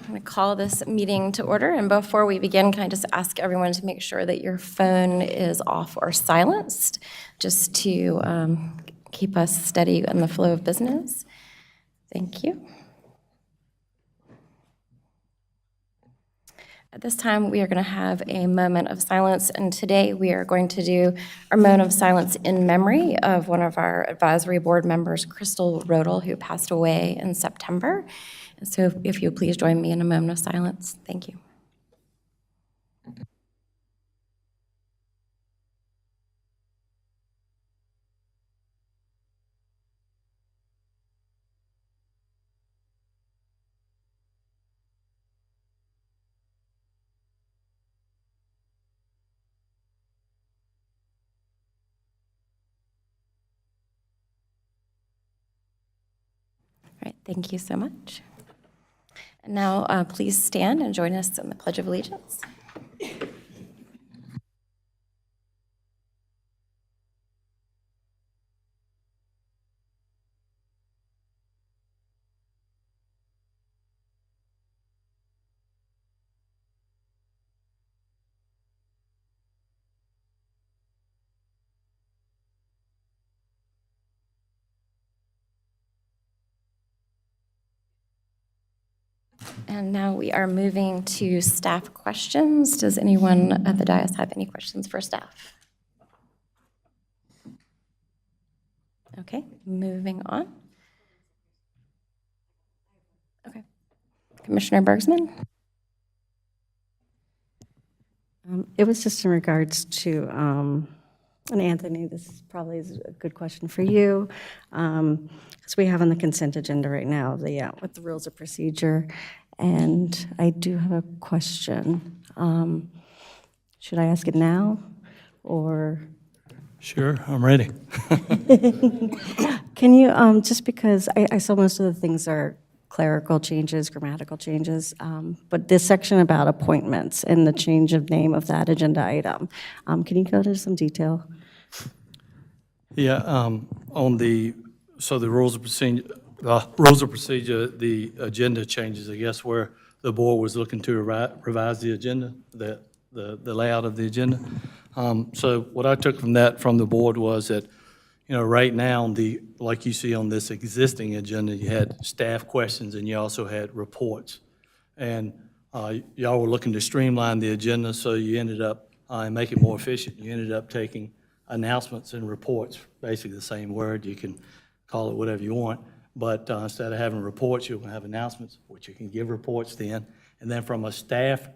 I'm going to call this meeting to order, and before we begin, can I just ask everyone to make sure that your phone is off or silenced, just to keep us steady in the flow of business. Thank you. At this time, we are going to have a moment of silence, and today we are going to do our moment of silence in memory of one of our advisory board members, Crystal Rodel, who passed away in September. And so if you would please join me in a moment of silence. Thank you. All right, thank you so much. And now please stand and join us in the Pledge of Allegiance. And now we are moving to staff questions. Does anyone at the dais have any questions for staff? Okay, moving on. Okay. Commissioner Bergsman? It was just in regards to, and Anthony, this probably is a good question for you, because we have on the consent agenda right now with the rules of procedure, and I do have a question. Should I ask it now, or? Sure, I'm ready. Can you, just because I saw most of the things are clerical changes, grammatical changes, but this section about appointments and the change of name of that agenda item, can you go into some detail? Yeah, on the rules of procedure, the agenda changes, I guess, where the board was looking to revise the agenda, the layout of the agenda. So what I took from the board was that, right now, like you see on this existing agenda, you had staff questions and you also had reports. And y'all were looking to streamline the agenda, so you ended up, and make it more efficient, you ended up taking announcements and reports, basically the same word. You can call it whatever you want, but instead of having reports, you're going to have announcements, which you can give reports then. And then from a staff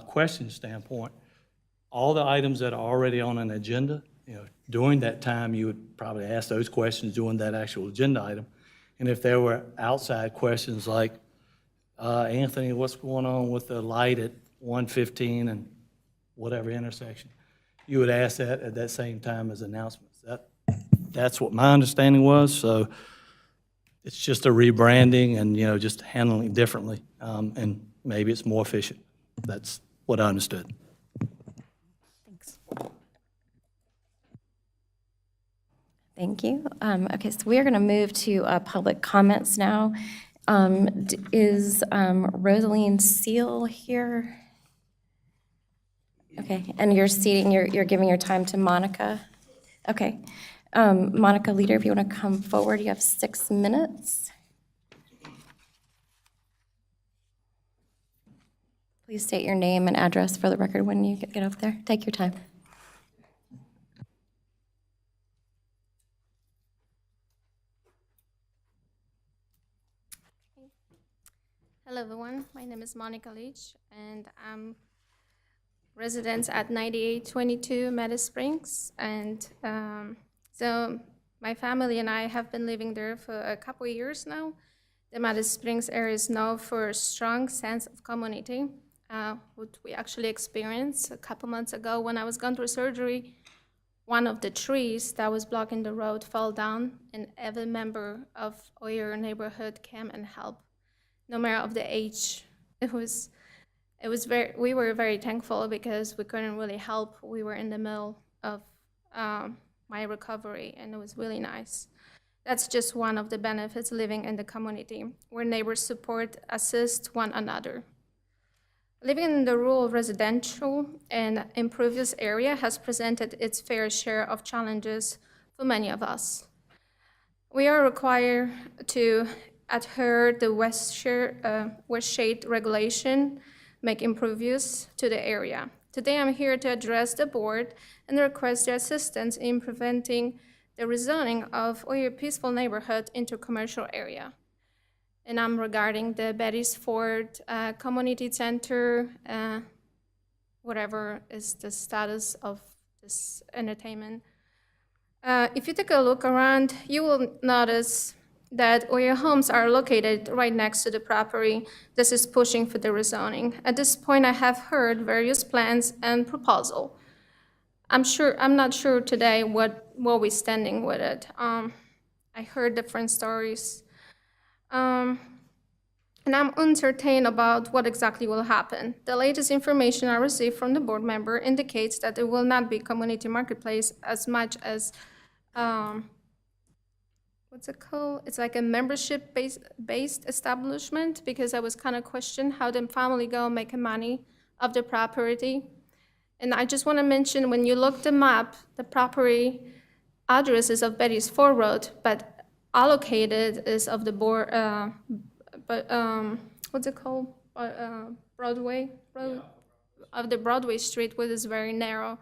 question standpoint, all the items that are already on an agenda, during that time, you would probably ask those questions during that actual agenda item. And if there were outside questions like, Anthony, what's going on with the light at 115 and whatever intersection, you would ask that at that same time as announcements. That's what my understanding was. So it's just a rebranding and, just handling it differently. And maybe it's more efficient. That's what I understood. Thanks. Thank you. Okay, so we are going to move to public comments now. Is Rosaline Seal here? Okay, and you're giving your time to Monica? Okay. Monica Leader, if you want to come forward, you have 6 minutes. Please state your name and address for the record when you get up there. Take your time. Hello everyone, my name is Monica Leach and I'm resident at 9822 Meadow Springs, and so my family and I have been living there for a couple of years now. The Meadow Springs area is known for a strong sense of community, what we actually experienced a couple months ago when I was going through surgery. One of the trees that was blocking the road fell down, and every member of our neighborhood came and helped, no matter of the age. We were very thankful because we couldn't really help. We were in the middle of my recovery, and it was really nice. That's just one of the benefits living in the community, where neighbors support, assist one another. Living in the rural residential and impervious area has presented its fair share of challenges for many of us. We are required to adhere to West Shade regulation, make impervious to the area. Today I'm here to address the board and request their assistance in preventing the rezoning of our peaceful neighborhood into commercial area. And I'm regarding the Betty's Ford Community Center, whatever is the status of this entertainment. If you take a look around, you will notice that our homes are located right next to the property. This is pushing for the rezoning. At this point, I have heard various plans and proposal. I'm not sure today what we're standing with it. I heard different stories. And I'm uncertain about what exactly will happen. The latest information I received from the board member indicates that it will not be community marketplace as much as, what's it called? It's like a membership-based establishment, because I was kind of questioned how the family go making money of the property. And I just want to mention, when you look the map, the property address is of Betty's Ford Road, but allocated is of the board, what's it called? Broadway Road, of the Broadway Street, which is very narrow.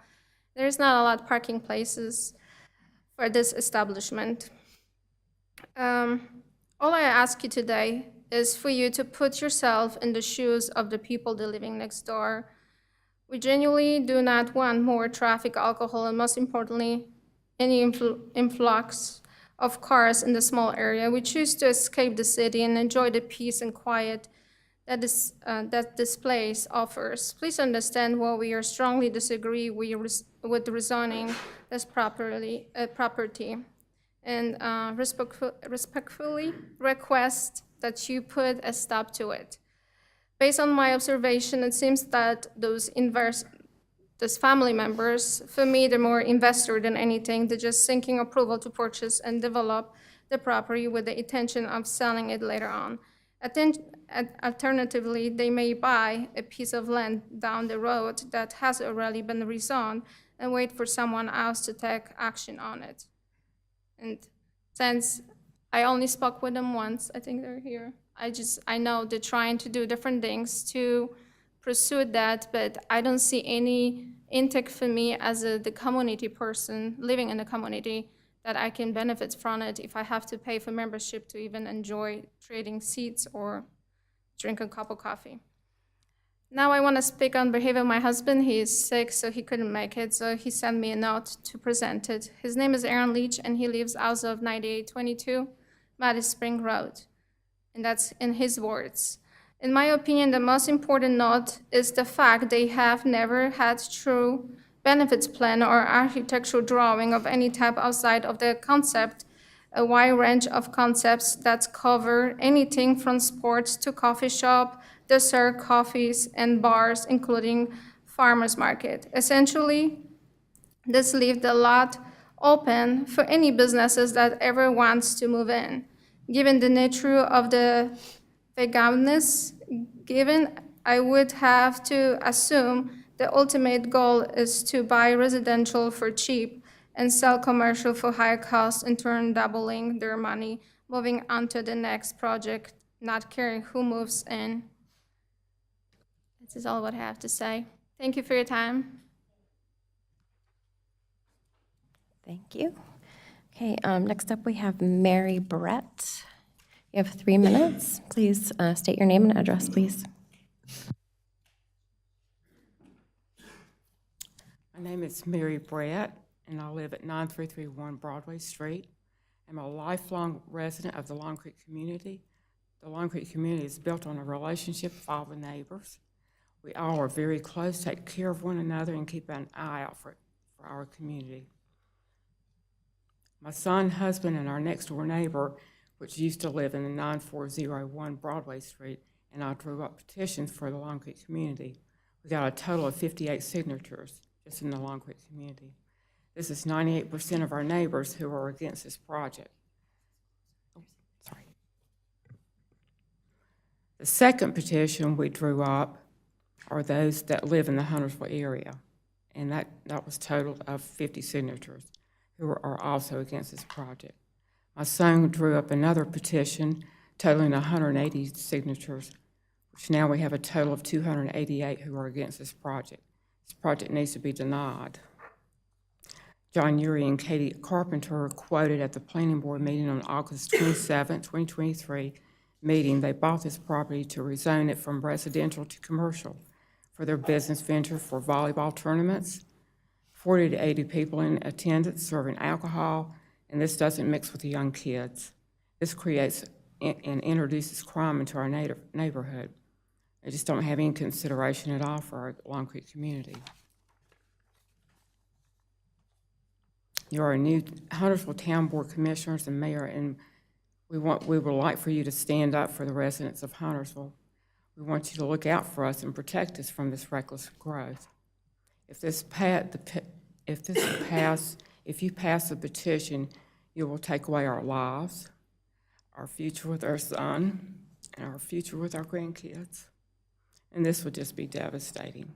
There's not a lot of parking places for this establishment. All I ask you today is for you to put yourself in the shoes of the people that are living next door. We genuinely do not want more traffic, alcohol, and most importantly, any influx of cars in the small area. We choose to escape the city and enjoy the peace and quiet that this place offers. Please understand while we are strongly disagree with the rezoning this property, and respectfully request that you put a stop to it. Based on my observation, it seems that those family members, for me, they're more investor than anything. They're just seeking approval to purchase and develop the property with the intention of selling it later on. Alternatively, they may buy a piece of land down the road that has already been rezoned and wait for someone else to take action on it. And since I only spoke with them once, I think they're here, I know they're trying to do different things to pursue that, but I don't see any intake for me as the community person living in the community that I can benefit from it if I have to pay for membership to even enjoy trading seats or drink a cup of coffee. Now I want to speak on behalf of my husband. He is sick, so he couldn't make it, so he sent me a note to present it. His name is Aaron Leach, and he lives out of 9822 Mattis Spring Road. And that's in his words. In my opinion, the most important note is the fact they have never had true benefits plan or architectural drawing of any type outside of the concept, a wide range of concepts that cover anything from sports to coffee shop, dessert, coffees, and bars, including farmers market. Essentially, this leaves the lot open for any businesses that ever wants to move in. Given the nature of the vagueness given, I would have to assume the ultimate goal is to buy residential for cheap and sell commercial for high cost, in turn doubling their money, moving on to the next project, not caring who moves in. This is all what I have to say. Thank you for your time. Thank you. Okay, next up we have Mary Brett. You have 3 minutes. Please state your name and address, please. My name is Mary Brett, and I live at 9331 Broadway Street. I'm a lifelong resident of the Long Creek community. The Long Creek community is built on a relationship with all the neighbors. We all are very close, take care of one another, and keep an eye out for our community. My son, husband, and our next-door neighbor, which used to live in the 9401 Broadway Street, and I drew up petitions for the Long Creek community. We got a total of 58 signatures just in the Long Creek community. This is 98% of our neighbors who are against this project. The second petition we drew up are those that live in the Huntersville area, and that was totaled of 50 signatures who are also against this project. My son drew up another petition totaling 180 signatures, which now we have a total of 288 who are against this project. This project needs to be denied. John Urey and Katie Carpenter quoted at the planning board meeting on August 27, 2023 meeting, they bought this property to rezone it from residential to commercial for their business venture for volleyball tournaments, 40 to 80 people in attendance serving alcohol, and this doesn't mix with the young kids. This creates and introduces crime into our neighborhood. They just don't have any consideration at all for our Long Creek community. You are new Huntersville Town Board Commissioners and Mayor, and we would like for you to stand up for the residents of Huntersville. We want you to look out for us and protect us from this reckless growth. If you pass the petition, you will take away our lives, our future with our son, and our future with our grandkids. And this would just be devastating.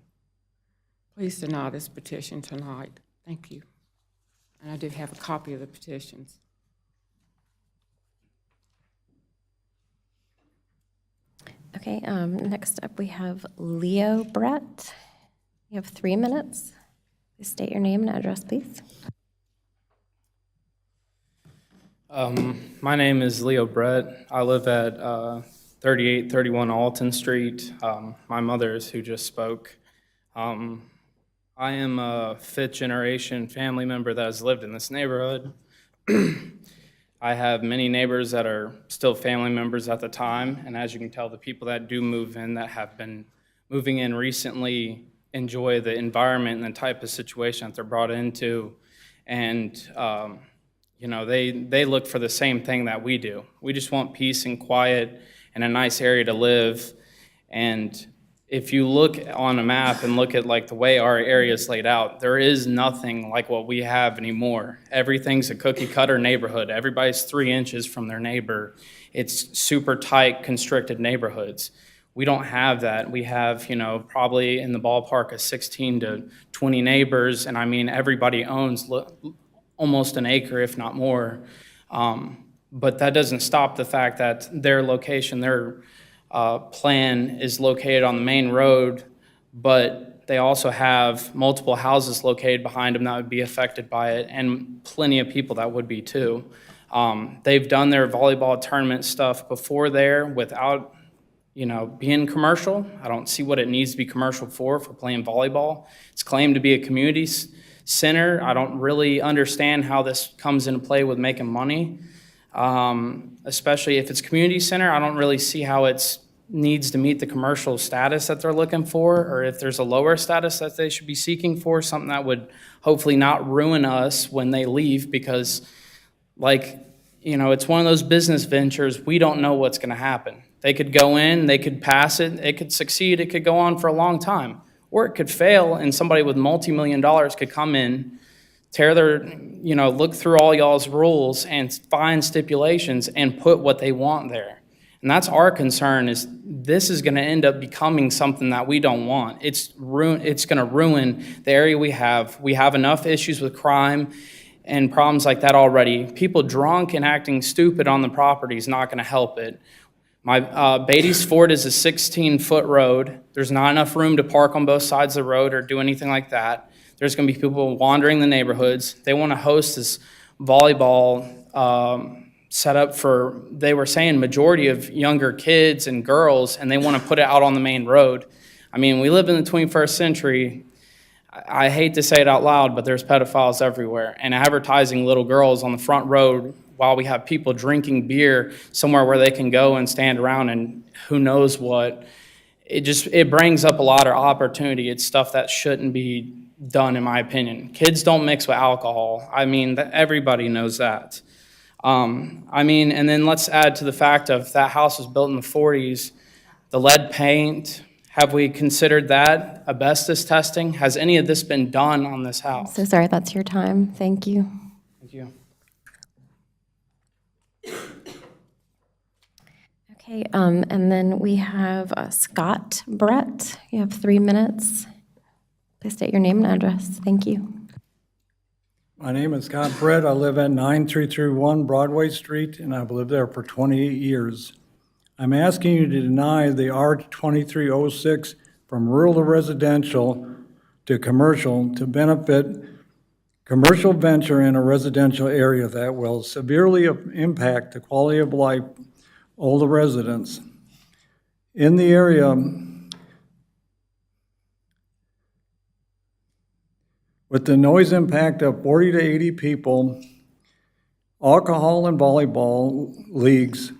Please deny this petition tonight. Thank you. And I do have a copy of the petitions. Okay, next up we have Leo Brett. You have 3 minutes. Please state your name and address, please. My name is Leo Brett. I live at 3831 Alton Street. My mother is who just spoke. I am a fifth-generation family member that has lived in this neighborhood. I have many neighbors that are still family members at the time, and as you can tell, the people that do move in, that have been moving in recently, enjoy the environment and the type of situation that they're brought into. And you know, they look for the same thing that we do. We just want peace and quiet and a nice area to live. And if you look on a map and look at like the way our area is laid out, there is nothing like what we have anymore. Everything's a cookie cutter neighborhood. Everybody's 3 inches from their neighbor. It's super tight, constricted neighborhoods. We don't have that. We have, you know, probably in the ballpark of 16 to 20 neighbors, and I mean, everybody owns almost an acre, if not more. But that doesn't stop the fact that their location, their plan is located on the main road, but they also have multiple houses located behind them that would be affected by it, and plenty of people that would be too. They've done their volleyball tournament stuff before there without, you know, being commercial. I don't see what it needs to be commercial for playing volleyball. It's claimed to be a community center. I don't really understand how this comes into play with making money. Especially if it's community center, I don't really see how it needs to meet the commercial status that they're looking for, or if there's a lower status that they should be seeking for, something that would hopefully not ruin us when they leave, because, like, you know, it's one of those business ventures, we don't know what's going to happen. They could go in, they could pass it, it could succeed, it could go on for a long time, or it could fail, and somebody with multi-million dollars could come in, tear their, you know, look through all y'all's rules and find stipulations and put what they want there. And that's our concern, is this is going to end up becoming something that we don't want. It's going to ruin the area we have. We have enough issues with crime and problems like that already. People drunk and acting stupid on the property is not going to help it. My Beatty's Ford is a 16-foot road. There's not enough room to park on both sides of the road or do anything like that. There's going to be people wandering the neighborhoods. They want to host this volleyball set up for, they were saying, majority of younger kids and girls, and they want to put it out on the main road. I mean, we live in the 21st century. I hate to say it out loud, but there's pedophiles everywhere, and advertising little girls on the front road while we have people drinking beer somewhere where they can go and stand around and who knows what. It brings up a lot of opportunity. It's stuff that shouldn't be done, in my opinion. Kids don't mix with alcohol. I mean, everybody knows that. I mean, and then let's add to the fact of that house was built in the 40s. The lead paint, have we considered that? Asbestos testing? Has any of this been done on this house? So sorry, that's your time. Thank you. Thank you. Okay, and then we have Scott Brett. You have 3 minutes. Please state your name and address. Thank you. My name is Scott Brett. I live at 9331 Broadway Street, and I've lived there for 28 years. I'm asking you to deny the R2306 from rural to residential to commercial to benefit commercial venture in a residential area that will severely impact the quality of life of all the residents in the area. With the noise impact of 40 to 80 people, alcohol and volleyball leagues,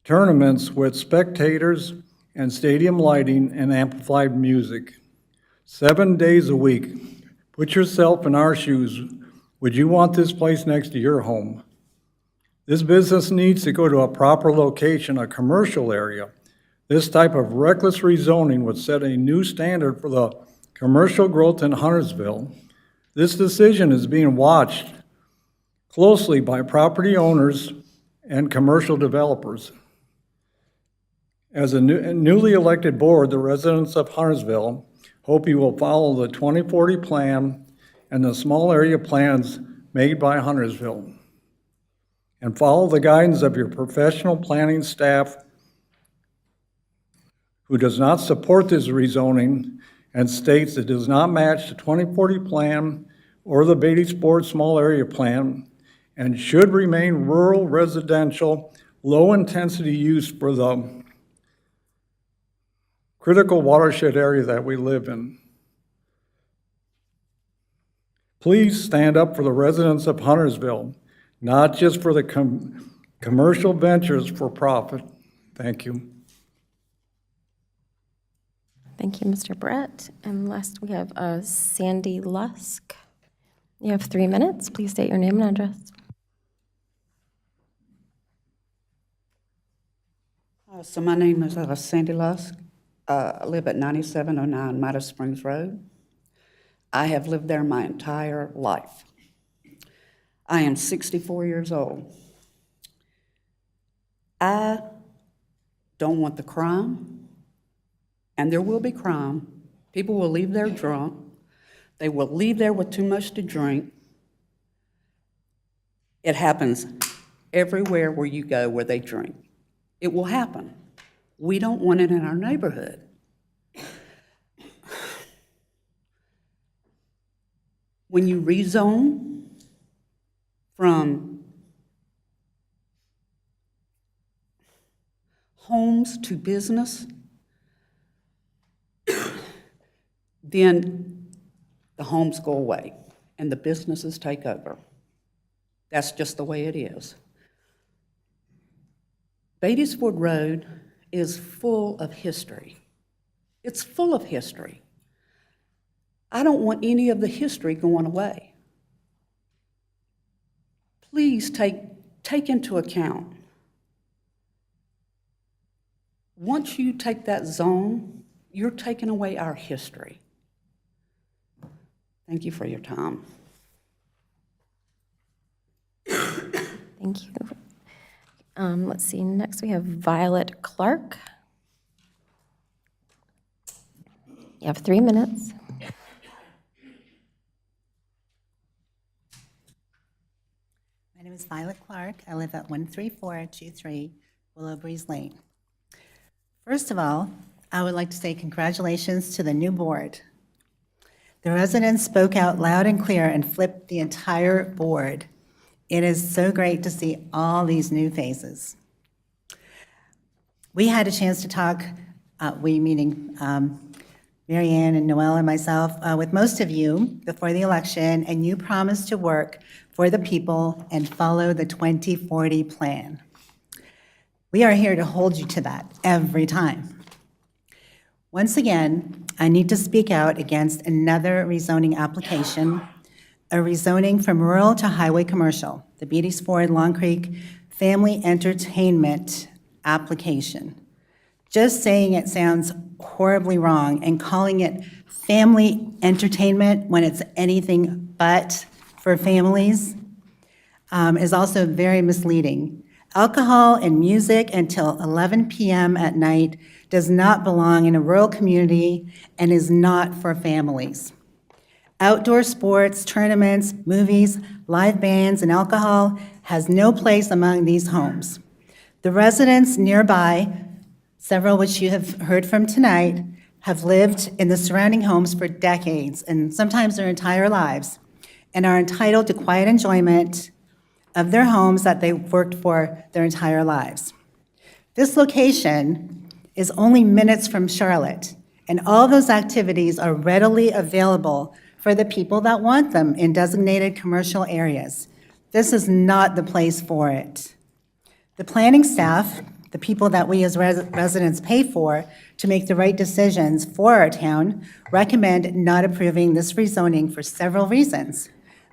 tournaments with spectators and stadium lighting and amplified music, 7 days a week. Put yourself in our shoes. Would you want this place next to your home? This business needs to go to a proper location, a commercial area. This type of reckless rezoning would set a new standard for the commercial growth in Huntersville. This decision is being watched closely by property owners and commercial developers. As a newly elected board, the residents of Huntersville hope you will follow the 2040 plan and the small area plans made by Huntersville, and follow the guidance of your professional planning staff who does not support this rezoning and states it does not match the 2040 plan or the Beatty Sports Small Area Plan and should remain rural, residential, low-intensity use for the critical watershed area that we live in. Please stand up for the residents of Huntersville, not just for the commercial ventures for profit. Thank you. Thank you, Mr. Brett. And last, we have Sandy Lusk. You have 3 minutes. Please state your name and address. So my name is Sandy Lusk. I live at 9709 Meadow Springs Road. I have lived there my entire life. I am 64 years old. I don't want the crime, and there will be crime. People will leave there drunk. They will leave there with too much to drink. It happens everywhere where you go where they drink. It will happen. We don't want it in our neighborhood. When you rezone from homes to business, then the homes go away and the businesses take over. That's just the way it is. Beatty'sford Road is full of history. It's full of history. I don't want any of the history going away. Please take into account, once you take that zone, you're taking away our history. Thank you for your time. Thank you. Let's see, next we have Violet Clark. You have 3 minutes. My name is Violet Clark. I live at 13423 Willow Breeze Lane. First of all, I would like to say congratulations to the new board. The residents spoke out loud and clear and flipped the entire board. It is so great to see all these new faces. We had a chance to talk, we meaning Mary Ann and Noelle and myself, with most of you before the election, and you promised to work for the people and follow the 2040 plan. We are here to hold you to that every time. Once again, I need to speak out against another rezoning application, a rezoning from rural to highway commercial, the Beatty-Ford Long Creek Family Entertainment application. Just saying it sounds horribly wrong, and calling it family entertainment when it's anything but for families is also very misleading. Alcohol and music until 11 p.m. at night does not belong in a rural community and is not for families. Outdoor sports, tournaments, movies, live bands, and alcohol has no place among these homes. The residents nearby, several which you have heard from tonight, have lived in the surrounding homes for decades and sometimes their entire lives, and are entitled to quiet enjoyment of their homes that they've worked for their entire lives. This location is only minutes from Charlotte, and all those activities are readily available for the people that want them in designated commercial areas. This is not the place for it. The planning staff, the people that we as residents pay for to make the right decisions for our town, recommend not approving this rezoning for several reasons.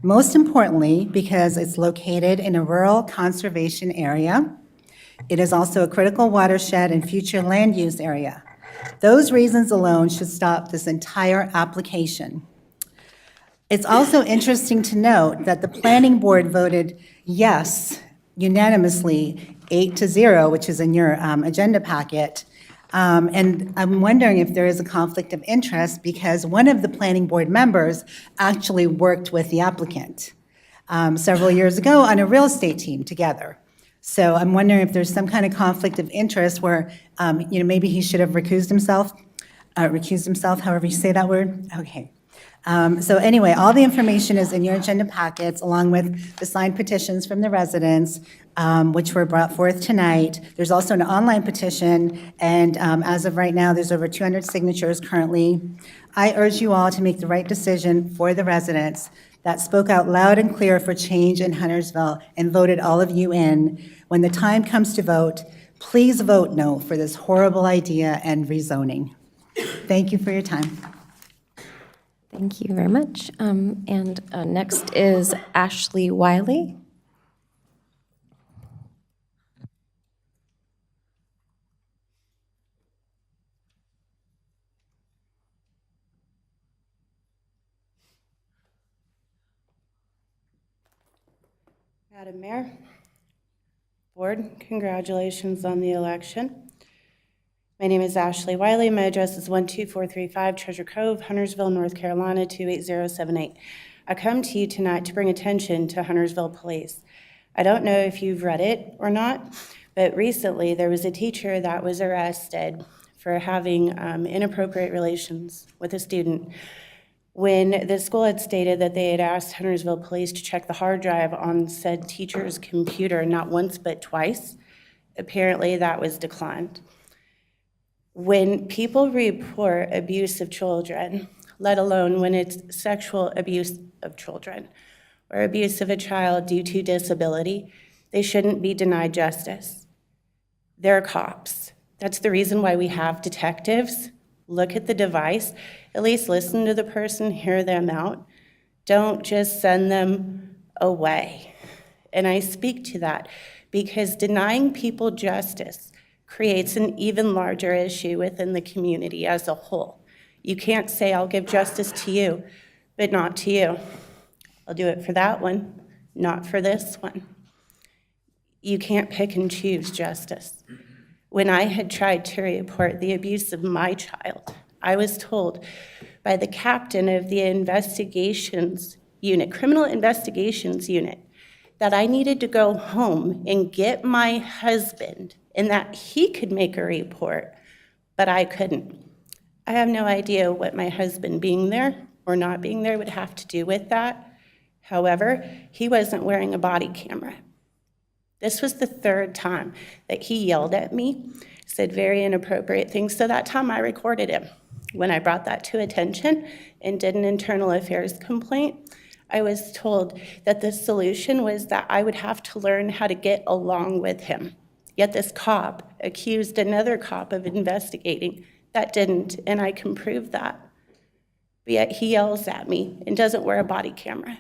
Most importantly, because it's located in a rural conservation area. It is also a critical watershed and future land use area. Those reasons alone should stop this entire application. It's also interesting to note that the planning board voted yes unanimously, 8-0, which is in your agenda packet. And I'm wondering if there is a conflict of interest because one of the planning board members actually worked with the applicant several years ago on a real estate team together. So I'm wondering if there's some kind of conflict of interest where, maybe he should have recused himself, however you say that word. Okay. So anyway, all the information is in your agenda packets, along with the signed petitions from the residents, which were brought forth tonight. There's also an online petition, and as of right now, there's over 200 signatures currently. I urge you all to make the right decision for the residents that spoke out loud and clear for change in Huntersville and voted all of you in. When the time comes to vote, please vote no for this horrible idea and rezoning. Thank you for your time. Thank you very much. And next is Ashley Wiley. Madam Mayor, Board, congratulations on the election. My name is Ashley Wiley. My address is 12435 Treasure Cove, Huntersville, North Carolina, 28078. I come to you tonight to bring attention to Huntersville Police. I don't know if you've read it or not, but recently there was a teacher that was arrested for having inappropriate relations with a student when the school had stated that they had asked Huntersville Police to check the hard drive on said teacher's computer not once but twice. Apparently that was declined. When people report abuse of children, let alone when it's sexual abuse of children or abuse of a child due to disability, they shouldn't be denied justice. They're cops. That's the reason why we have detectives. Look at the device, at least listen to the person, hear them out. Don't just send them away. And I speak to that because denying people justice creates an even larger issue within the community as a whole. You can't say, I'll give justice to you, but not to you. I'll do it for that one, not for this one. You can't pick and choose justice. When I had tried to report the abuse of my child, I was told by the captain of the investigations unit, criminal investigations unit, that I needed to go home and get my husband and that he could make a report, but I couldn't. I have no idea what my husband being there or not being there would have to do with that. However, he wasn't wearing a body camera. This was the third time that he yelled at me, said very inappropriate things. So that time I recorded him. When I brought that to attention and did an internal affairs complaint, I was told that the solution was that I would have to learn how to get along with him. Yet this cop accused another cop of investigating. That didn't, and I can prove that. But yet he yells at me and doesn't wear a body camera.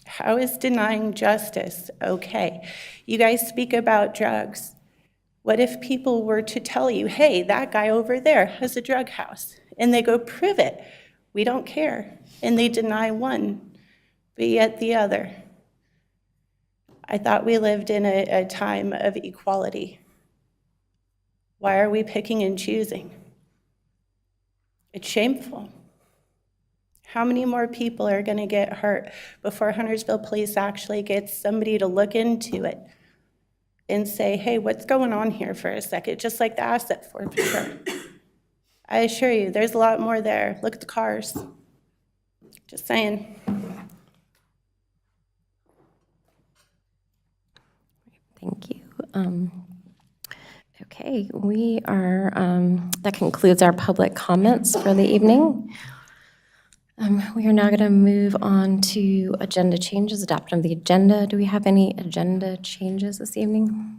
How is denying justice okay? You guys speak about drugs. What if people were to tell you, hey, that guy over there has a drug house, and they go prove it? We don't care, and they deny one, but yet the other. I thought we lived in a time of equality. Why are we picking and choosing? It's shameful. How many more people are going to get hurt before Huntersville Police actually gets somebody to look into it and say, hey, what's going on here for a second? Just like the asset forfeiture. I assure you, there's a lot more there. Look at the cars. Just saying. Thank you. Okay, we are, that concludes our public comments for the evening. We are now going to move on to agenda changes, adoption of the agenda. Do we have any agenda changes this evening?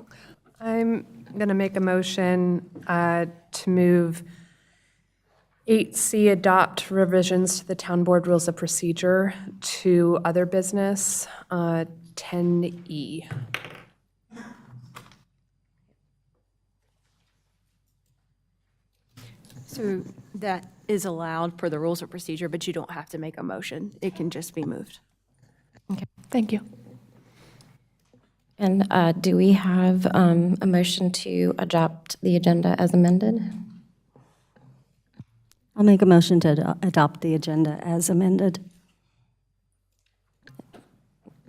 I'm going to make a motion to move 8C, adopt revisions to the Town Board Rules of Procedure, to other business, 10E. So that is allowed per the rules of procedure, but you don't have to make a motion. It can just be moved. Okay, thank you. And do we have a motion to adopt the agenda as amended? I'll make a motion to adopt the agenda as amended.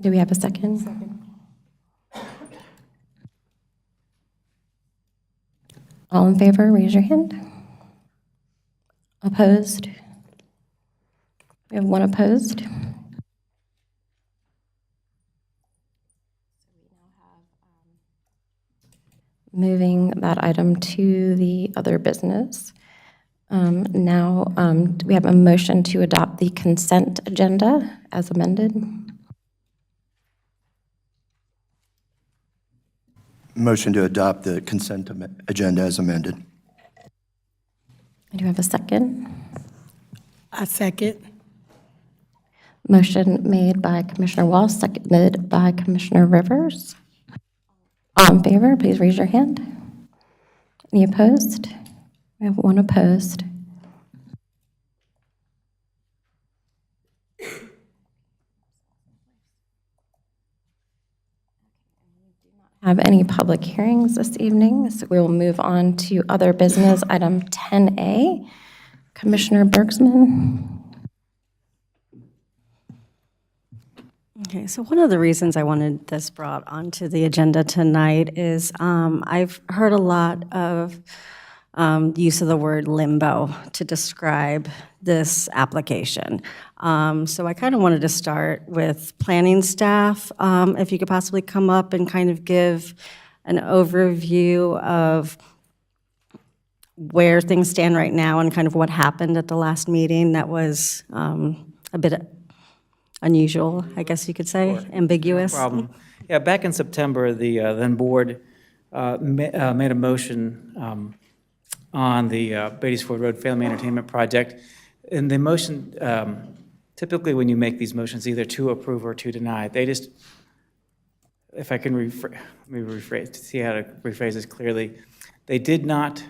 Do we have a second? Second. All in favor, raise your hand. Opposed? We have one opposed. Moving that item to the other business. Now, do we have a motion to adopt the consent agenda as amended? Motion to adopt the consent agenda as amended. Do you have a second? I second. Motion made by Commissioner Walsh, seconded by Commissioner Rivers. All in favor, please raise your hand. Any opposed? We have one opposed. Have any public hearings this evening, so we will move on to other business. Item 10A, Commissioner Bergsman. Okay, so one of the reasons I wanted this brought onto the agenda tonight is I've heard a lot of use of the word limbo to describe this application. So I kind of wanted to start with planning staff. If you could possibly come up and kind of give an overview of where things stand right now and kind of what happened at the last meeting that was a bit unusual, I guess you could say, ambiguous. No problem. Yeah, back in September, the then board made a motion on the Beatty's Road Family Entertainment Project. And the motion, typically when you make these motions, either to approve or to deny, they just, if I can rephrase, to see how to rephrase this clearly, they did not,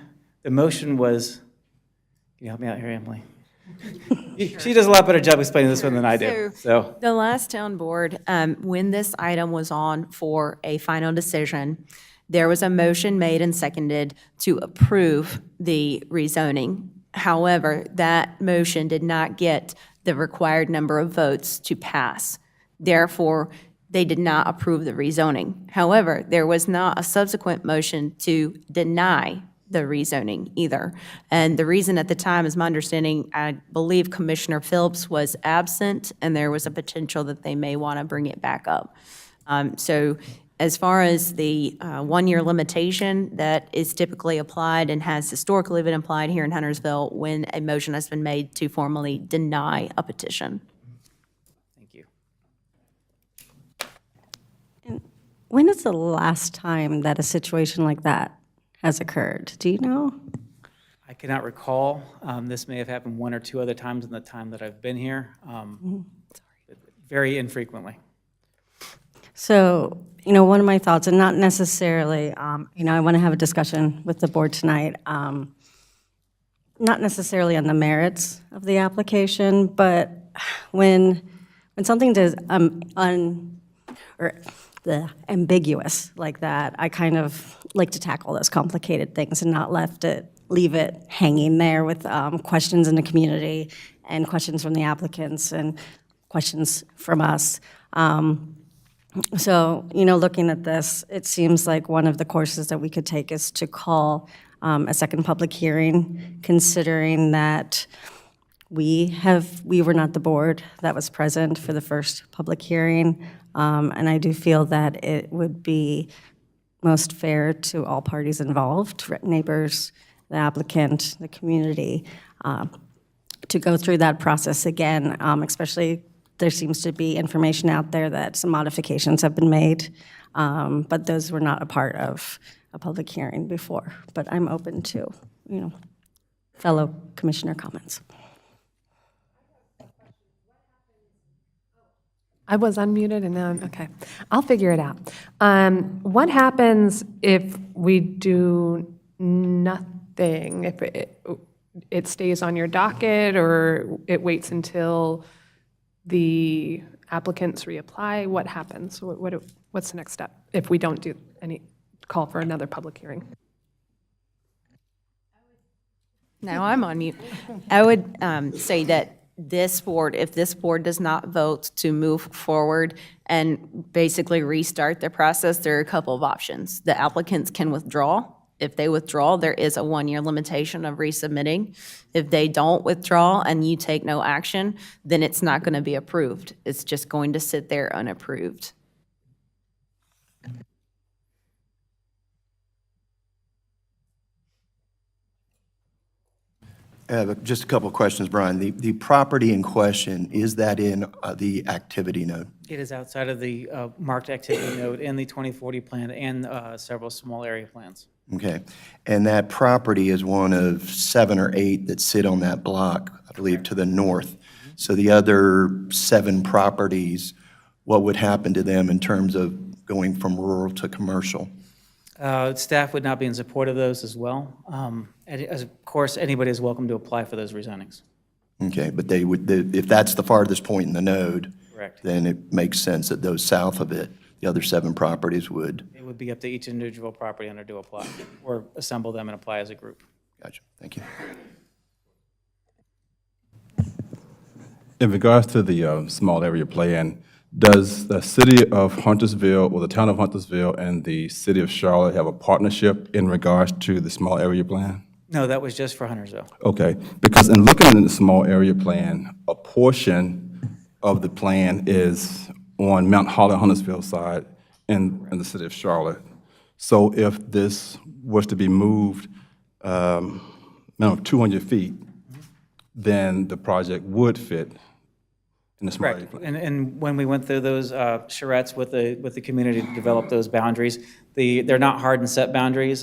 the motion was, can you help me out here, Emily? She does a lot better job explaining this one than I do, so. The last town board, when this item was on for a final decision, there was a motion made and seconded to approve the rezoning. However, that motion did not get the required number of votes to pass. Therefore, they did not approve the rezoning. However, there was not a subsequent motion to deny the rezoning either. And the reason at the time, is my understanding, I believe Commissioner Phillips was absent, and there was a potential that they may want to bring it back up. So as far as the one-year limitation that is typically applied and has historically been applied here in Huntersville when a motion has been made to formally deny a petition. Thank you. When is the last time that a situation like that has occurred? Do you know? I cannot recall. This may have happened one or two other times in the time that I've been here. Very infrequently. So, one of my thoughts, and not necessarily, I want to have a discussion with the board tonight, not necessarily on the merits of the application, but when something does, ambiguous like that. I kind of like to tackle those complicated things and not leave it hanging there with questions in the community and questions from the applicants and questions from us. So, looking at this, it seems like one of the courses that we could take is to call a second public hearing, considering that we were not the board that was present for the first public hearing. And I do feel that it would be most fair to all parties involved, neighbors, the applicant, the community, to go through that process again, especially there seems to be information out there that some modifications have been made, but those were not a part of a public hearing before. But I'm open to, fellow commissioner comments. I was unmuted and now, okay. I'll figure it out. What happens if we do nothing? If it stays on your docket or it waits until the applicants reapply? What happens? What's the next step if we don't do call for another public hearing? Now I'm on mute. I would say that if this board does not vote to move forward and basically restart the process, there are a couple of options. The applicants can withdraw. If they withdraw, there is a 1-year limitation of resubmitting. If they don't withdraw and you take no action, then it's not going to be approved. It's just going to sit there unapproved. Just a couple of questions, Brian. The property in question, is that in the activity node? It is outside of the marked activity node in the 2040 plan and several small area plans. Okay. And that property is one of 7 or 8 that sit on that block, I believe, to the north. So the other 7 properties, what would happen to them in terms of going from rural to commercial? Staff would not be in support of those as well. Of course, anybody is welcome to apply for those rezonings. Okay, but they would, if that's the farthest point in the node, Correct. then it makes sense that those south of it, the other 7 properties would. It would be up to each individual property owner to apply or assemble them and apply as a group. Gotcha, thank you. In regards to the small area plan, does the city of Huntersville or the town of Huntersville and the city of Charlotte have a partnership in regards to the small area plan? No, that was just for Huntersville. Okay, because in looking at the small area plan, a portion of the plan is on Mount Holly, Huntersville side in the city of Charlotte. So if this was to be moved, 200 feet, then the project would fit in the small area Correct. plan. And when we went through those charrettes with the community to develop those boundaries, they're not hard and set boundaries.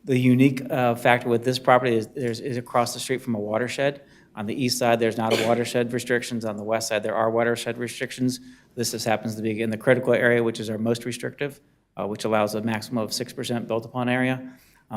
The unique factor with this property is across the street from a watershed. On the east side, there's not a watershed restrictions. On the west side, there are watershed restrictions. This just happens to be in the critical area, which is our most restrictive, which allows a maximum of 6% built upon area.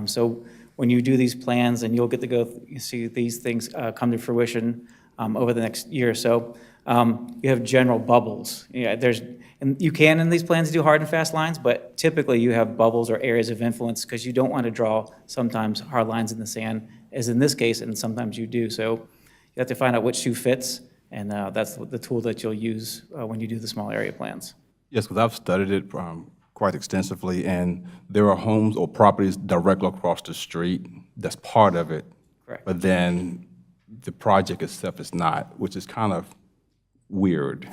So when you do these plans, and you'll get to go see these things come to fruition over the next year or so, you have general bubbles. And you can in these plans do hard and fast lines, but typically you have bubbles or areas of influence because you don't want to draw sometimes hard lines in the sand, as in this case, and sometimes you do. So you have to find out which shoe fits, and that's the tool that you'll use when you do the small area plans. Yes, because I've studied it quite extensively, and there are homes or properties directly across the street that's part of it. Correct. But then the project itself is not, which is kind of weird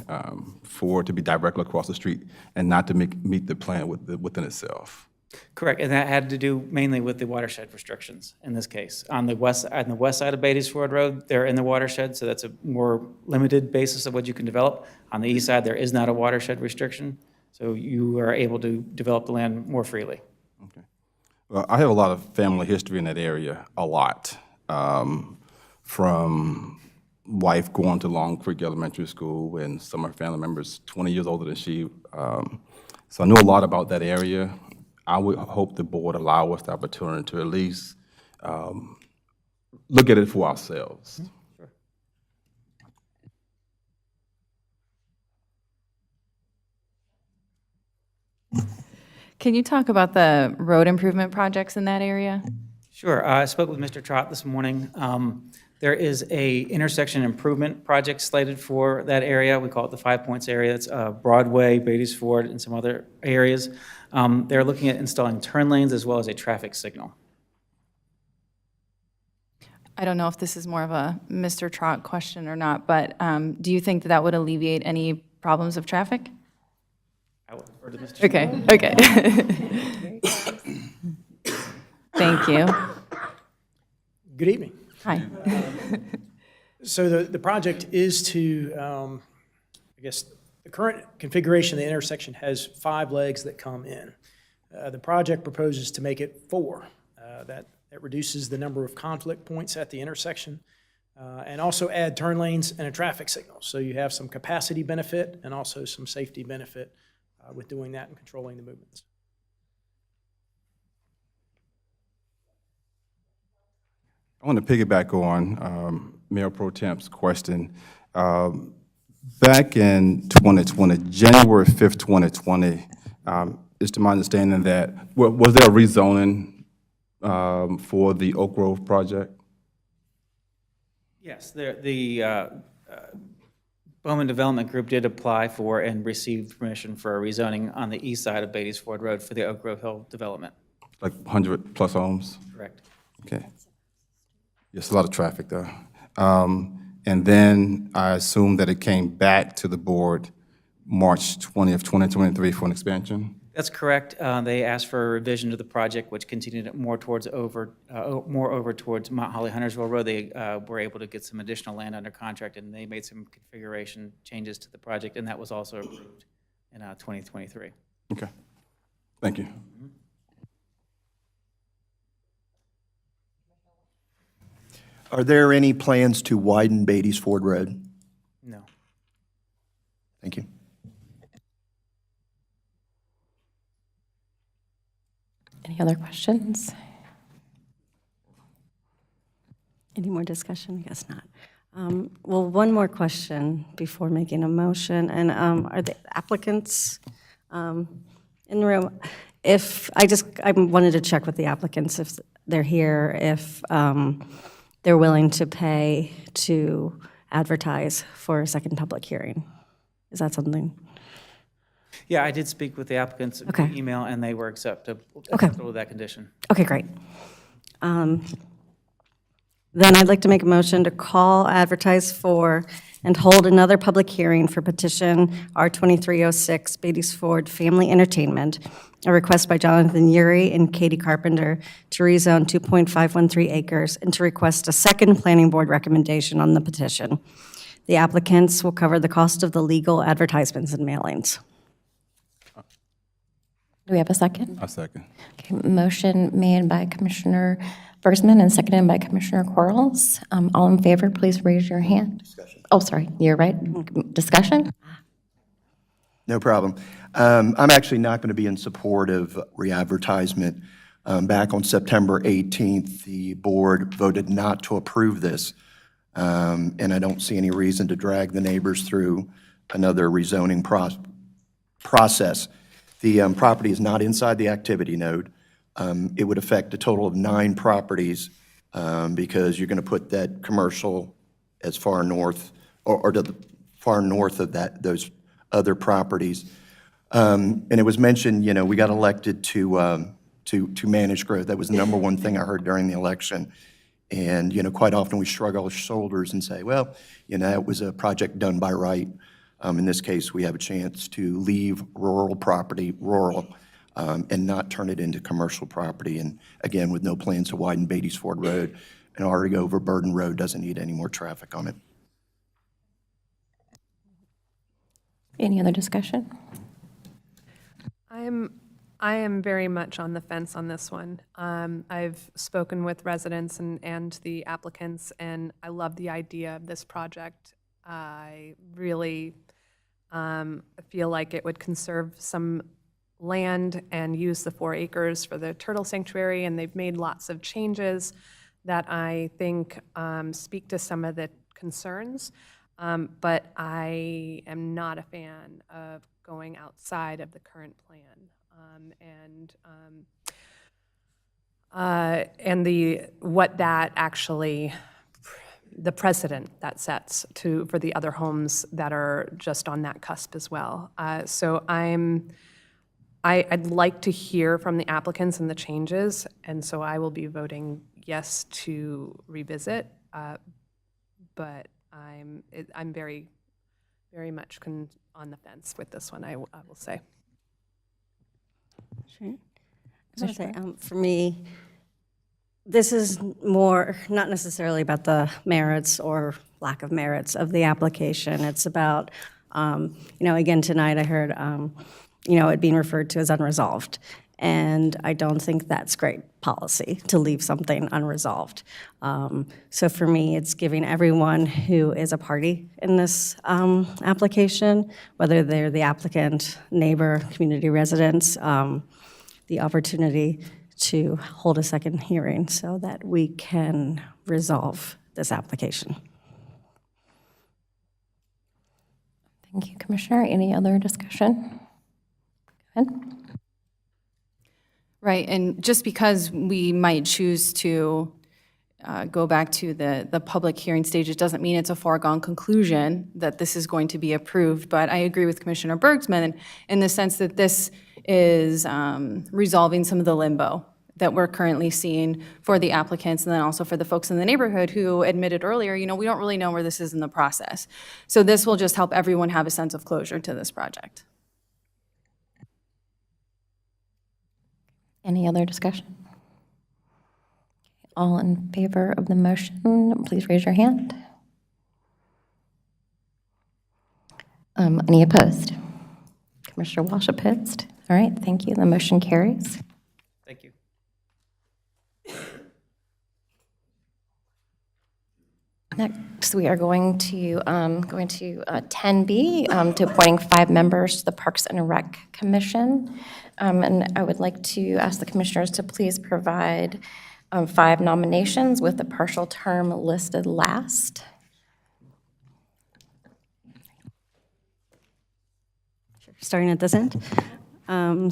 for it to be directly across the street and not to meet the plan within itself. Correct, and that had to do mainly with the watershed restrictions in this case. On the west side of Beatties Ford Road, they're in the watershed, so that's a more limited basis of what you can develop. On the east side, there is not a watershed restriction, so you are able to develop the land more freely. Okay. Well, I have a lot of family history in that area, a lot. From wife going to Long Creek Elementary School, and some of her family members 20 years older than she. So I know a lot about that area. I would hope the board allow us the opportunity to at least look at it for ourselves. Sure. Can you talk about the road improvement projects in that area? Sure. I spoke with Mr. Trott this morning. There is a intersection improvement project slated for that area. We call it the 5 Points area. It's Broadway, Beatties Ford, and some other areas. They're looking at installing turn lanes as well as a traffic signal. I don't know if this is more of a Mr. Trott question or not, but do you think that that would alleviate any problems of traffic? I will defer to Mr. Okay, okay. Thank you. Good evening. Hi. So the project is to, I guess, the current configuration of the intersection has 5 legs that come in. The project proposes to make it 4. That reduces the number of conflict points at the intersection and also add turn lanes and a traffic signal. So you have some capacity benefit and also some safety benefit with doing that and controlling the movements. I want to piggyback on Mayor Pro Temp's question. Back in 2020, January 5th, 2020, it's to my understanding that, was there a rezoning for the Oak Grove project? Yes, the Bowman Development Group did apply for and received permission for a rezoning on the east side of Beatties Ford Road for the Oak Grove Hill development. Like 100+ homes? Correct. Okay. Yes, a lot of traffic there. And then I assume that it came back to the board March 20th, 2023 for an expansion? That's correct. They asked for a revision to the project, which continued it more over towards Mount Holly Huntersville Road. They were able to get some additional land under contract, and they made some configuration changes to the project, and that was also approved in 2023. Okay. Thank you. Are there any plans to widen Beatties Ford Road? No. Thank you. Any other questions? Any more discussion? I guess not. Well, one more question before making a motion, and are the applicants in the room? I wanted to check with the applicants if they're here, if they're willing to pay to advertise for a second public hearing. Is that something? Yeah, I did speak with the applicants via email, and they were acceptable with that condition. Okay, great. Then I'd like to make a motion to call, advertise for, and hold another public hearing for petition R2306 Beatties Ford Family Entertainment, a request by Jonathan Uri and Katie Carpenter to rezone 2.513 acres and to request a second planning board recommendation on the petition. The applicants will cover the cost of the legal advertisements and mailings. Do we have a second? A second. Okay, motion made by Commissioner Bursman and seconded by Commissioner Quarles. All in favor, please raise your hand. Discussion. Oh, sorry, you're right. Discussion? No problem. I'm actually not going to be in support of re-advertisement. Back on September 18th, the board voted not to approve this, and I don't see any reason to drag the neighbors through another rezoning process. The property is not inside the activity node. It would affect a total of 9 properties because you're going to put that commercial as far north or to the far north of those other properties. And it was mentioned, we got elected to manage growth. That was the number one thing I heard during the election. And, quite often we shrug our shoulders and say, well, it was a project done by right. In this case, we have a chance to leave rural property rural and not turn it into commercial property. And again, with no plans to widen Beatties Ford Road, and already overburdened road doesn't need any more traffic on it. Any other discussion? I am very much on the fence on this one. I've spoken with residents and the applicants, and I love the idea of this project. I really feel like it would conserve some land and use the 4 acres for the turtle sanctuary, and they've made lots of changes that I think speak to some of the concerns, but I am not a fan of going outside of the current plan. and what that actually, the precedent that sets for the other homes that are just on that cusp as well. So I'd like to hear from the applicants and the changes, and so I will be voting yes to revisit, but I'm very, very much on the fence with this one, I will say. Sure. I was gonna say, for me, this is more, not necessarily about the merits or lack of merits of the application. It's about, again, tonight I heard, it being referred to as unresolved. And I don't think that's great policy to leave something unresolved. So for me, it's giving everyone who is a party in this application, whether they're the applicant, neighbor, community residents, the opportunity to hold a second hearing so that we can resolve this application. Thank you, Commissioner. Any other discussion? Go ahead. Right, and just because we might choose to go back to the public hearing stage, it doesn't mean it's a foregone conclusion that this is going to be approved. But I agree with Commissioner Bergsman in the sense that this is resolving some of the limbo that we're currently seeing for the applicants and then also for the folks in the neighborhood who admitted earlier, we don't really know where this is in the process. So this will just help everyone have a sense of closure to this project. Any other discussion? All in favor of the motion, please raise your hand. Any opposed? Commissioner Walsh opposed? All right, thank you. The motion carries. Thank you. Next, we are going to 10B, to appointing 5 members to the Parks and Rec Commission. And I would like to ask the commissioners to please provide 5 nominations with the partial term listed last. Starting at this end.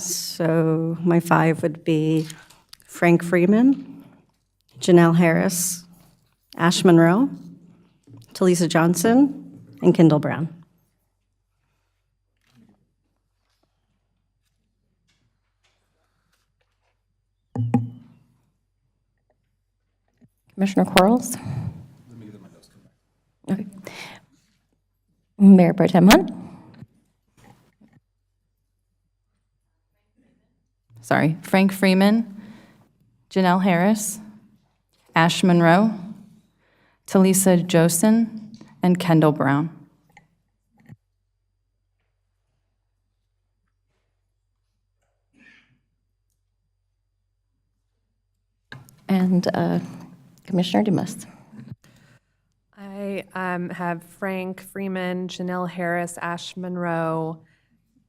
So my 5 would be Frank Freeman, Janelle Harris, Ash Monroe, Talisa Johnson, and Kendall Brown. Commissioner Quarles? Okay. Mayor Pro Tem Hunt? Sorry, Frank Freeman, Janelle Harris, Ash Monroe, Talisa Johnson, and Kendall Brown. And Commissioner Dumas. I have Frank Freeman, Janelle Harris, Ash Monroe,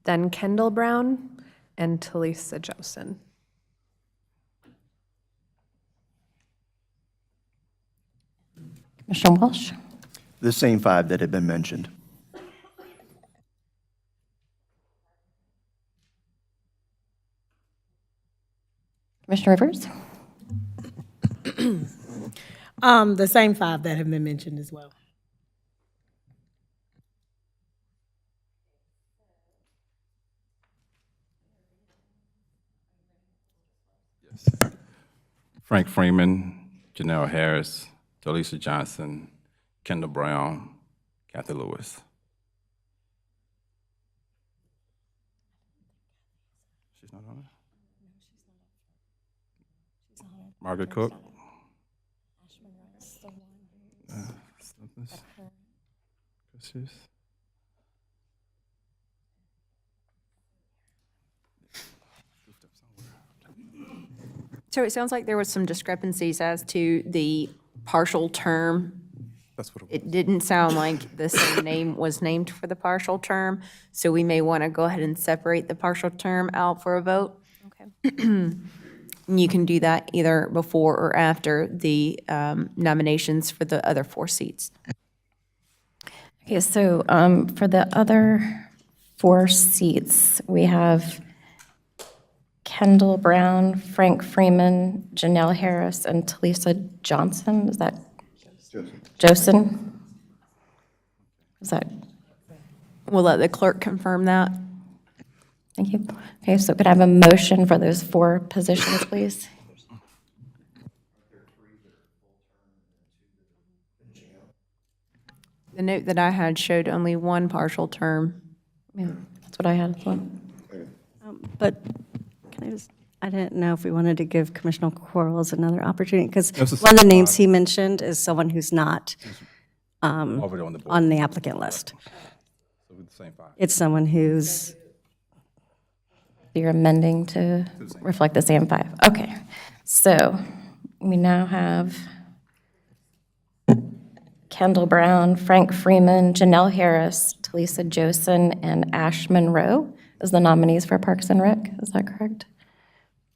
then Kendall Brown, and Talisa Johnson. Commissioner Walsh? The same 5 that had been mentioned. Commissioner Rivers? The same 5 that have been mentioned as well. Frank Freeman, Janelle Harris, Talisa Johnson, Kendall Brown, Kathy Lewis. She's not on it? Margaret Cook? So it sounds like there was some discrepancies as to the partial term. That's what it didn't sound like the same name was named for the partial term, so we may want to go ahead and separate the partial term out for a vote. Okay. You can do that either before or after the nominations for the other 4 seats. Okay, so for the other 4 seats, we have Kendall Brown, Frank Freeman, Janelle Harris, and Talisa Johnson. Is that? Josen? Is that? We'll let the clerk confirm that. Thank you. Okay, so could I have a motion for those 4 positions, please? The note that I had showed only 1 partial term. Yeah, that's what I had as well. But can I just, I didn't know if we wanted to give Commissioner Quarles another opportunity, because That's the one of the same names 5. he mentioned is someone who's not Already on the board. on the applicant list. So we're the same 5. It's someone who's, You're amending to reflect the same 5. Okay, so we now have Kendall Brown, Frank Freeman, Janelle Harris, Talisa Josen, and Ash Monroe as the nominees for Parks and Rec. Is that correct?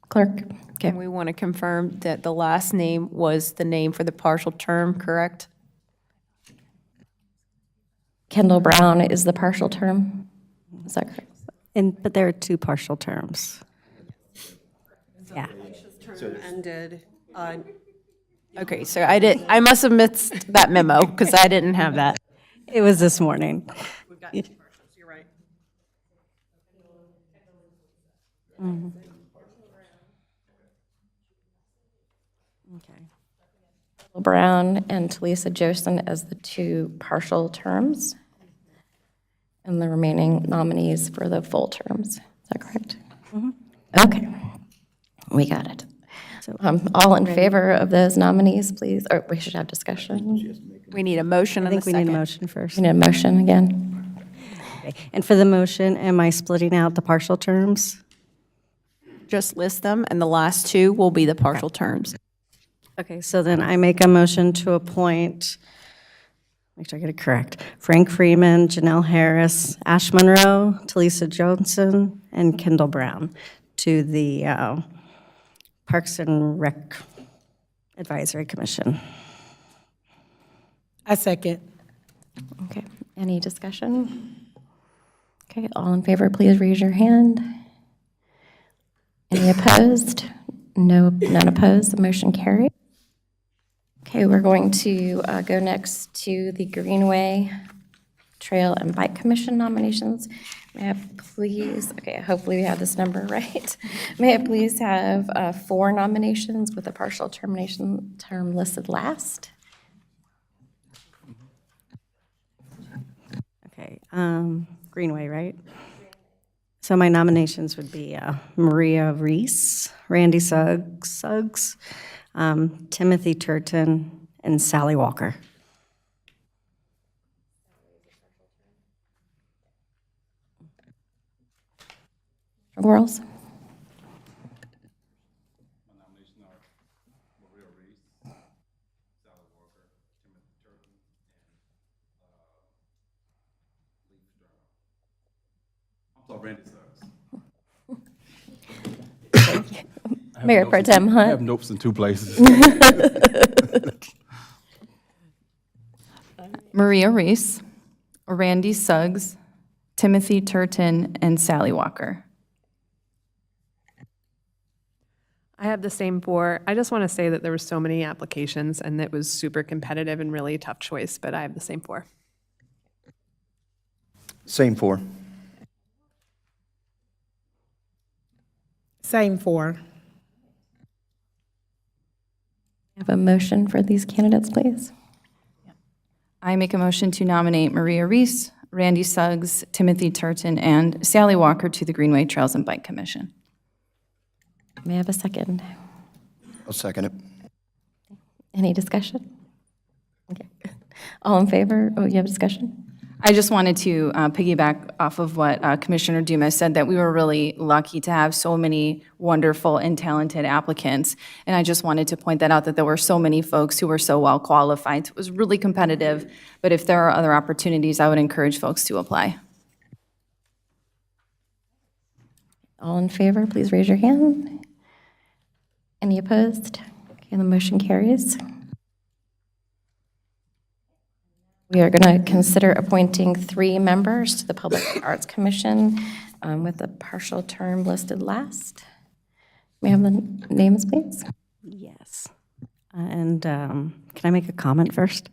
Clerk? Okay. And we want to confirm that the last name was the name for the partial term, correct? Kendall Brown is the partial term. Is that correct? but there are 2 partial terms. Yeah. Ended on. Okay, so I must have missed that memo because I didn't have that. It was this morning. We've got 2 partials, you're right. Okay. Brown and Talisa Josen as the 2 partial terms, and the remaining nominees for the full terms. Is that correct? Okay, we got it. All in favor of those nominees, please, or we should have discussion. We need a motion I and a think we need a second. motion first. We need a motion again. Okay. And for the motion, am I splitting out the partial terms? Just list them, and the last 2 will be the partial terms. Okay, so then I make a motion to appoint, make sure I get it correct, Frank Freeman, Janelle Harris, Ash Monroe, Talisa Johnson, and Kendall Brown to the Parks and Rec Advisory Commission. I second. Okay, any discussion? Okay, all in favor, please raise your hand. Any opposed? No, none opposed, the motion carried. Okay, we're going to go next to the Greenway Trail and Bike Commission nominations. May I please, okay, hopefully we have this number right. May I please have 4 nominations with a partial termination term listed last? Okay, Greenway, right? So my nominations would be Maria Reese, Randy Suggs, Timothy Turton, and Sally Walker. Quarles? Mayor Pro Tem I Hunt? have notes in 2 places. Maria Reese, Randy Suggs, Timothy Turton, and Sally Walker. I have the same 4. I just want to say that there were so many applications and it was super competitive and really a tough choice, but I have the same 4. Same 4. Same 4. Have a motion for these candidates, please? I make a motion to nominate Maria Reese, Randy Suggs, Timothy Turton, and Sally Walker to the Greenway Trails and Bike Commission. May I have a second? I'll second it. Any discussion? Okay. All in favor? Oh, you have discussion? I just wanted to piggyback off of what Commissioner Dumas said, that we were really lucky to have so many wonderful and talented applicants. And I just wanted to point that out, that there were so many folks who were so well qualified. It was really competitive, but if there are other opportunities, I would encourage folks to apply. All in favor, please raise your hand. Any opposed? Okay, the motion carries. We are going to consider appointing 3 members to the Public Arts Commission with a partial term listed last. May I have the names, please? Yes. And can I make a comment first?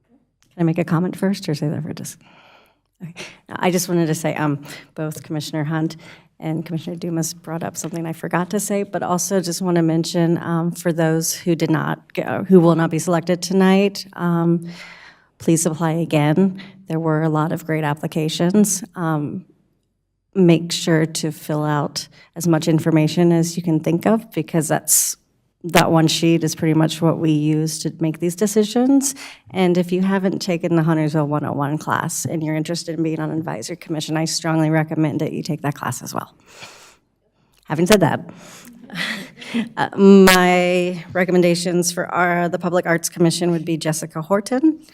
Can I make a comment first or say that for just? Okay. I just wanted to say, both Commissioner Hunt and Commissioner Dumas brought up something I forgot to say, but also just want to mention for those who did not, who will not be selected tonight, please apply again. There were a lot of great applications. Make sure to fill out as much information as you can think of, because that one sheet is pretty much what we use to make these decisions. And if you haven't taken the Huntersville 101 class and you're interested in being on an advisory commission, I strongly recommend that you take that class as well. Having said that, my recommendations for the Public Arts Commission would be Jessica Horton,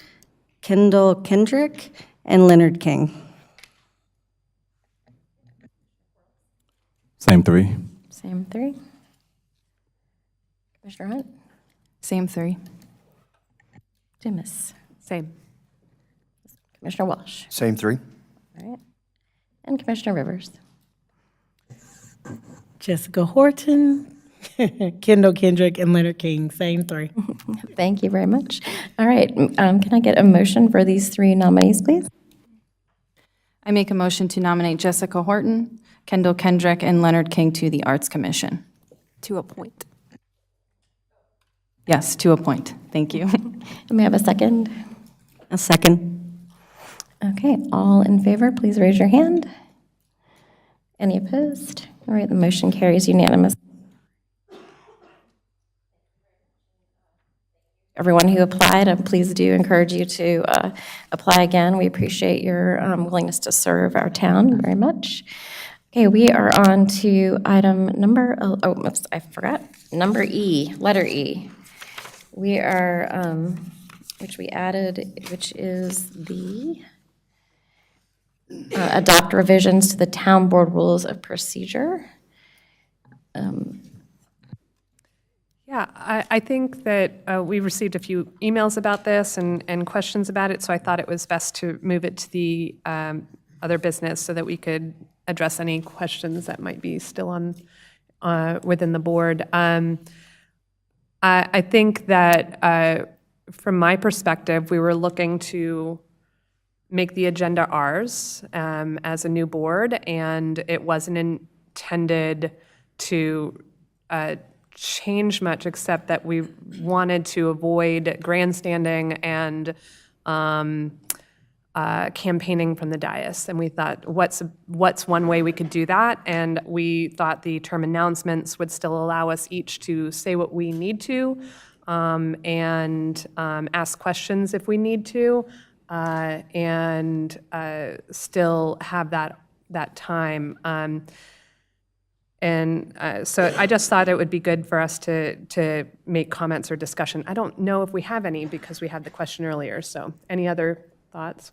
Kendall Kendrick, and Leonard King. Same three. Same three. Commissioner Hunt? Same three. Dumas? Same. Commissioner Walsh? Same three. All right. And Commissioner Rivers? Jessica Horton, Kendall Kendrick, and Leonard King, same three. Thank you very much. All right, can I get a motion for these three nominees, please? I make a motion to nominate Jessica Horton, Kendall Kendrick, and Leonard King to the Arts Commission. To appoint. Yes, to appoint. Thank you. May I have a second? A second. Okay, all in favor, please raise your hand. Any opposed? All right, the motion carries unanimous. Everyone who applied, and please do encourage you to apply again. We appreciate your willingness to serve our town very much. Okay, we are on to item number, number E, letter E. We are, which we added, which is the adopt revisions to the town board rules of procedure. Yeah, I think that we received a few emails about this and questions about it, so I thought it was best to move it to the other business so that we could address any questions that might be still on within the board. I think that from my perspective, we were looking to make the agenda ours as a new board, and it wasn't intended to change much, except that we wanted to avoid grandstanding and campaigning from the dais. And we thought, what's one way we could do that? And we thought the term announcements would still allow us each to say what we need to and ask questions if we need to, and still have that time. So I just thought it would be good for us to make comments or discussion. I don't know if we have any because we had the question earlier, so any other thoughts?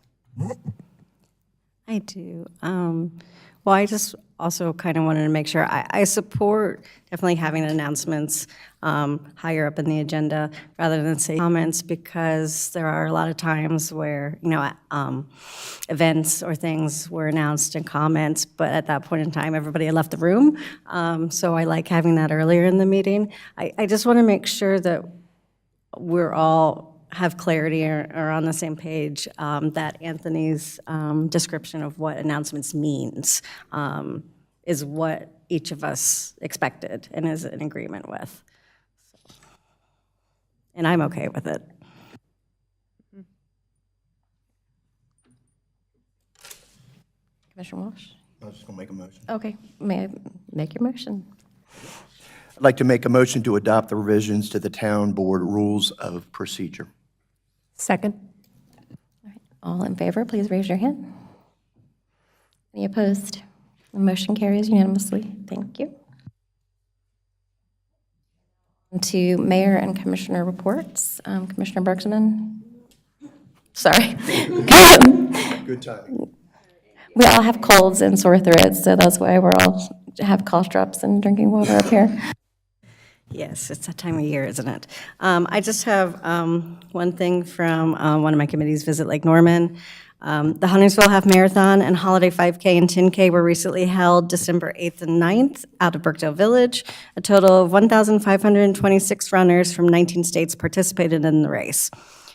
I do. Well, I just also kind of wanted to make sure, I support definitely having announcements higher up in the agenda rather than say comments, because there are a lot of times where, events or things were announced in comments, but at that point in time, everybody had left the room. So I like having that earlier in the meeting. I just want to make sure that we're all have clarity or are on the same page, that Anthony's description of what announcements means is what each of us expected and is in agreement with. And I'm okay with it. Commissioner Walsh? I was just going to make a motion. Okay, may I make your motion? I'd like to make a motion to adopt the revisions to the town board rules of procedure. Second. All in favor, please raise your hand. Any opposed? The motion carries unanimously. Thank you. On to Mayor and Commissioner reports. Commissioner Bergsman? Sorry. Good timing. We all have colds and sore throats, so that's why we're all have cough drops and drinking water up here. Yes, it's that time of year, isn't it? I just have one thing from one of my committees, Visit Lake Norman. The Huntersville Half Marathon and Holiday 5K and 10K were recently held December 8th and 9th out of Brookdale Village. A total of 1,526 runners from 19 states participated in the race.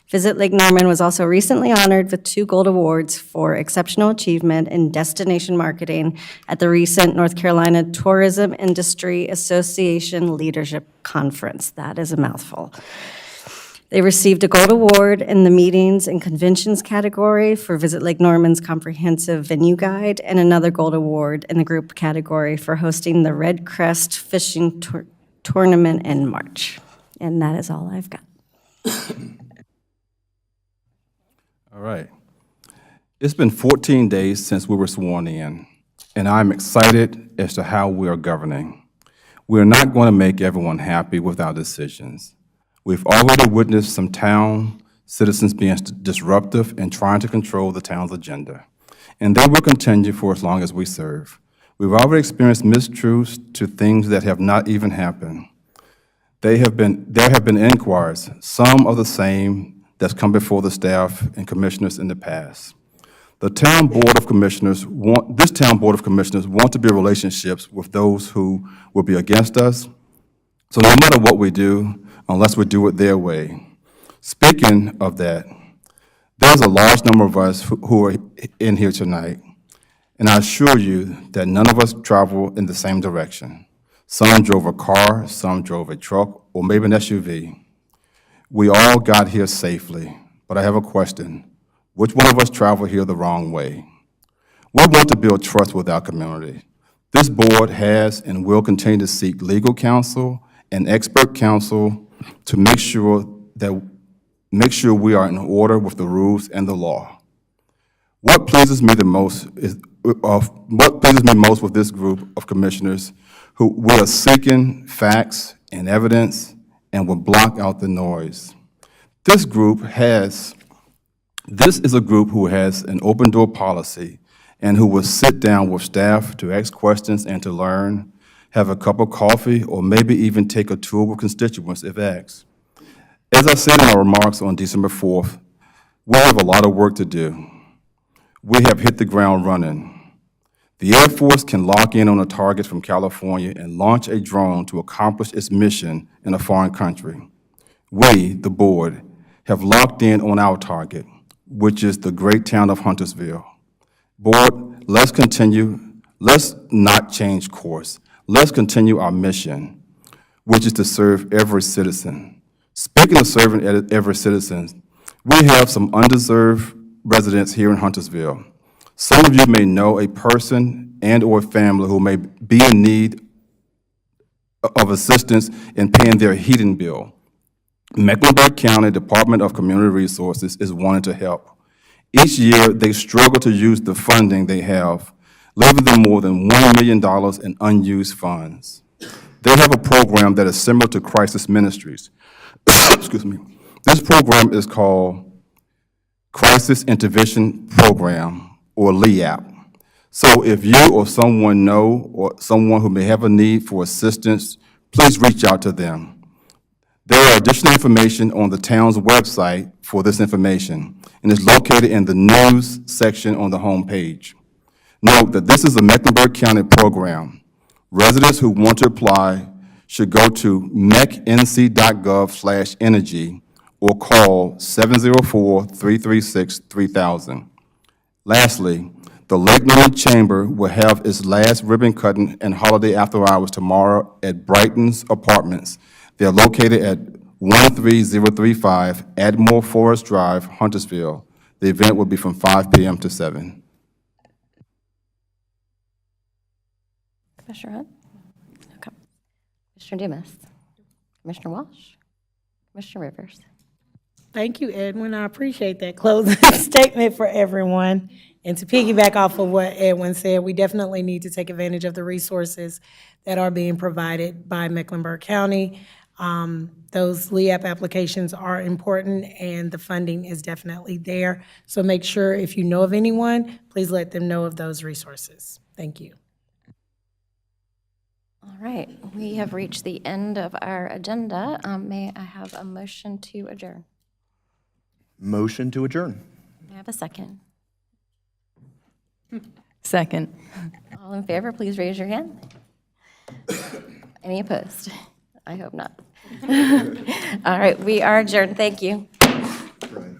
Visit Lake Norman was also recently honored with 2 gold awards for exceptional achievement in destination marketing at the recent North Carolina Tourism Industry Association Leadership Conference. That is a mouthful. They received a gold award in the meetings and conventions category for Visit Lake Norman's comprehensive venue guide, and another gold award in the group category for hosting the Red Crest Fishing Tournament in March. And that is all I've got. All right. It's been 14 days since we were sworn in, and I'm excited as to how we are governing. We are not going to make everyone happy with our decisions. We've already witnessed some town citizens being disruptive and trying to control the town's agenda, and they will continue for as long as we serve. We've already experienced mistruths to things that have not even happened. There have been inquiries, some of the same that's come before the staff and commissioners in the past. This town board of commissioners want to build relationships with those who will be against us. So no matter what we do, unless we do it their way. Speaking of that, there's a large number of us who are in here tonight, and I assure you that none of us travel in the same direction. Some drove a car, some drove a truck, or maybe an SUV. We all got here safely, but I have a question. Which one of us traveled here the wrong way? We want to build trust with our community. This board has and will continue to seek legal counsel and expert counsel to make sure we are in order with the rules and the law. What pleases me most with this group of commissioners who we are seeking facts and evidence and will block out the noise. This is a group who has an open door policy and who will sit down with staff to ask questions and to learn, have a cup of coffee, or maybe even take a tour with constituents if asked. As I said in my remarks on December 4th, we have a lot of work to do. We have hit the ground running. The Air Force can lock in on a target from California and launch a drone to accomplish its mission in a foreign country. We, the board, have locked in on our target, which is the great town of Huntersville. Board, let's not change course. Let's continue our mission, which is to serve every citizen. Speaking of serving every citizen, we have some undeserved residents here in Huntersville. Some of you may know a person and or family who may be in need of assistance in paying their heating bill. Mecklenburg County Department of Community Resources is wanting to help. Each year, they struggle to use the funding they have, leaving them more than $1 million in unused funds. They have a program that is similar to Crisis Ministries. Excuse me. This program is called Crisis Intervention Program, or LEAP. So if you or someone know or someone who may have a need for assistance, please reach out to them. There are additional information on the town's website for this information, and it's located in the news section on the home page. Note that this is a Mecklenburg County program. Residents who want to apply should go to mecnc.gov/energy or call 704-336-3000. Lastly, the Lake Norman Chamber will have its last ribbon cutting and holiday after hours tomorrow at Brighton's Apartments. They are located at 13035 Admiral Forest Drive, Huntersville. The event will be from 5 p.m. to 7. Commissioner Hunt? Okay. Commissioner Dumas? Commissioner Walsh? Commissioner Rivers? Thank you, Edwin. I appreciate that closing statement for everyone. And to piggyback off of what Edwin said, we definitely need to take advantage of the resources that are being provided by Mecklenburg County. Those LEAP applications are important and the funding is definitely there. So make sure if you know of anyone, please let them know of those resources. Thank you. All right, we have reached the end of our agenda. May I have a motion to adjourn? Motion to adjourn. May I have a second? Second. All in favor, please raise your hand. Any opposed? I hope not. All right, we are adjourned. Thank you. Right.